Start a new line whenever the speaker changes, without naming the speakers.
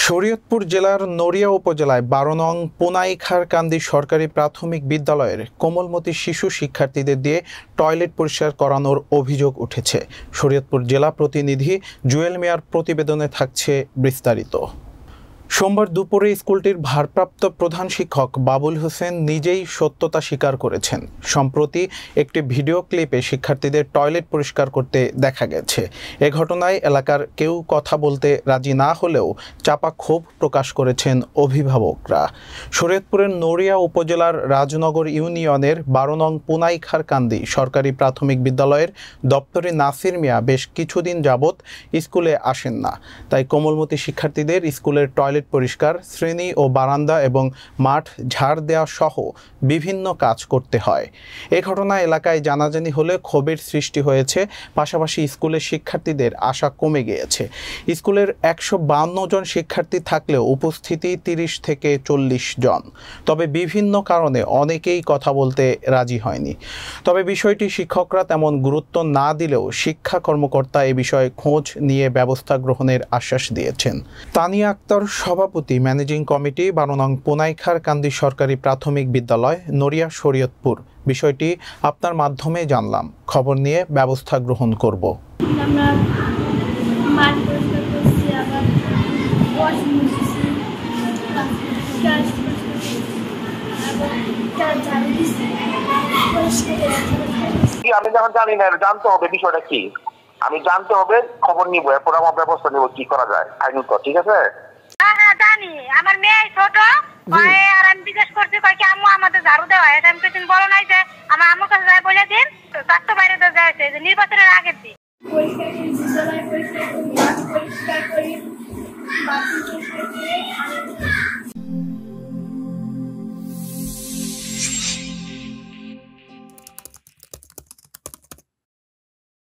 শরীয়তপুর জেলার নড়িয়া উপজেলায় ১২ নং পোনাইখারকান্দি সরকারি প্রাথমিক বিদ্যালয়ের কোমলমতি শিশু শিক্ষার্থীদের দিয়ে টয়লেট পরিষ্কার করানোর অভিযোগ উঠেছে। শরীয়তপুর জেলা প্রতিনিধি জুয়েল মিয়ার প্রতিবেদনে থাকছে বিস্তারিত। সোমবার দুপুরে স্কুলটির ভারপ্রাপ্ত প্রধান শিক্ষক বাবুল হোসেন নিজেই সত্যতা স্বীকার করেছেন। সম্প্রতি একটি ভিডিও ক্লিপে শিক্ষার্থীদের টয়লেট পরিষ্কার করতে দেখা গেছে। এ ঘটনায় এলাকার কেউ কথা বলতে রাজি না হলেও চাপা ক্ষোভ প্রকাশ করেছেন অভিভাবকরা। শরীয়তপুরের নড়িয়া উপজেলার রাজনগর ইউনিয়নের ১২ নং পোনাইখারকান্দি সরকারি প্রাথমিক বিদ্যালয়ের দপ্তরি নাসির মিয়া বেশ কিছুদিন যাবৎ স্কুলে আসেন না। তাই কোমলমতি শিক্ষার্থীদের স্কুলের টয়লেট পরিষ্কার, শ্রেণী ও বারান্দা এবং মাঠ ঝাড় দেওয়া সহ বিভিন্ন কাজ করতে হয়। এ ঘটনায় এলাকায় জানাজানি হলে ক্ষোভের সৃষ্টি হয়েছে। পাশাপাশি স্কুলের শিক্ষার্থীদের আশা কমে গিয়েছে। স্কুলের ১৫২ জন শিক্ষার্থী থাকলেও উপস্থিতি ৩০ থেকে ৪০ জন। তবে বিভিন্ন কারণে অনেকেই কথা বলতে রাজি হয়নি। তবে বিষয়টি শিক্ষকরা তেমন গুরুত্ব না দিলেও শিক্ষা কর্মকর্তা এ বিষয়ে খোঁজ নিয়ে ব্যবস্থা গ্রহণের আশ্বাস দিয়েছেন। তানিয়া আক্তার, সভাপতি, ম্যানেজিং কমিটি, ১২ নং পোনাইখারকান্দি সরকারি প্রাথমিক বিদ্যালয়, নড়িয়া, শরীয়তপুর। বিষয়টি আপনার মাধ্যমে জানলাম। খবর নিয়ে ব্যবস্থা গ্রহণ করব।
আমি যখন জানি না, জানতে হবে বিষয়টা কি, আমি জানতে হবে, খবর নিব, এরপর আমার ব্যবস্থা নিব কি করা যায় আইনত। ঠিক আছে?
জানি আমার মেয়ে ছোট, আর আমি জিজ্ঞেস করছি কি আম্মু আমাদের ঝাড়ু দেওয়া, এটা আমি কিছু বলো নাই যে আমার আম্মুর কাছে যায় বলে দিন, স্বাস্থ্য বাইরে তো যাইছে যে নির্বাচনের আগের দিন। পরিষ্কার করি,